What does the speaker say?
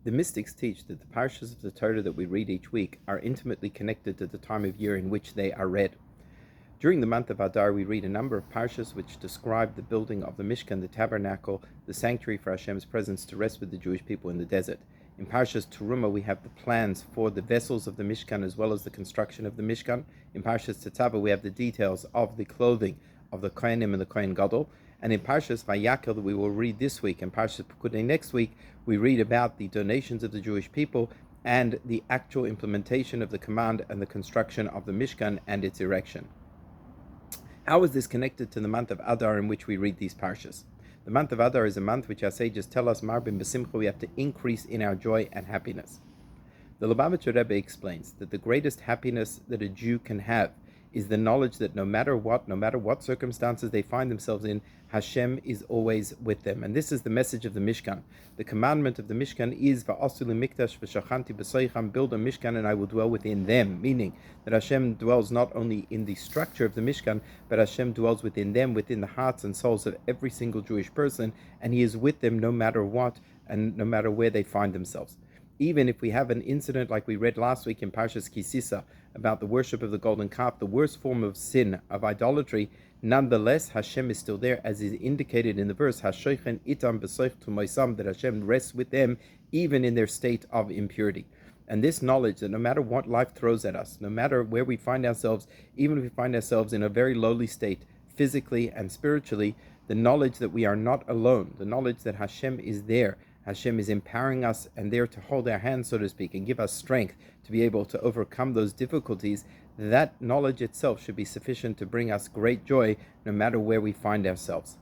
The mystics teach that the parshas of the Torah that we read each week are intimately connected to the time of year in which they are read. During the month of Adar, we read a number of parshas which describe the building of the Mishkan, the tabernacle, the sanctuary for Hashem's presence to rest with the Jewish people in the desert. In Parshas Teruma, we have the plans for the vessels of the Mishkan as well as the construction of the Mishkan. In Parshas Tetzaveh, we have the details of the clothing of the Kohanim and the Kohen Gadol. And in Parshas Vayakel that we will read this week, and Parshas Pekudei next week, we read about the donations of the Jewish people and the actual implementation of the command and the construction of the Mishkan and its erection. How is this connected to the month of Adar in which we read these parshas? The month of Adar is a month which our sages tell us, Marbim B'Simcha, we have to increase in our joy and happiness. The Lubavitcher Rebbe explains that the greatest happiness that a Jew can have is the knowledge that no matter what circumstances they find themselves in, Hashem is always with them. And this is the message of the Mishkan. The commandment of the Mishkan is Va'asu Mikdash v'shachanti b'soicham, build a Mishkan and I will dwell within them, meaning that Hashem dwells not only in the structure of the Mishkan, but Hashem dwells within them, within the hearts and souls of every single Jewish person, and He is with them no matter what and no matter where they find themselves. Even if we have an incident like we read last week in Parshas Kisisa about the worship of the golden calf, the worst form of sin, of idolatry, nonetheless Hashem is still there, as is indicated in the verse, Hashoichen itam b'soich tumoisam, that Hashem rests with them even in their state of impurity. And this knowledge that no matter what life throws at us, no matter where we find ourselves, even if we find ourselves in a very lowly state, physically and spiritually, the knowledge that we are not alone, the knowledge that Hashem is there, Hashem is empowering us and there to hold our hands, so to speak, and give us strength to be able to overcome those difficulties, that knowledge itself should be sufficient to bring us great joy no matter where we find ourselves.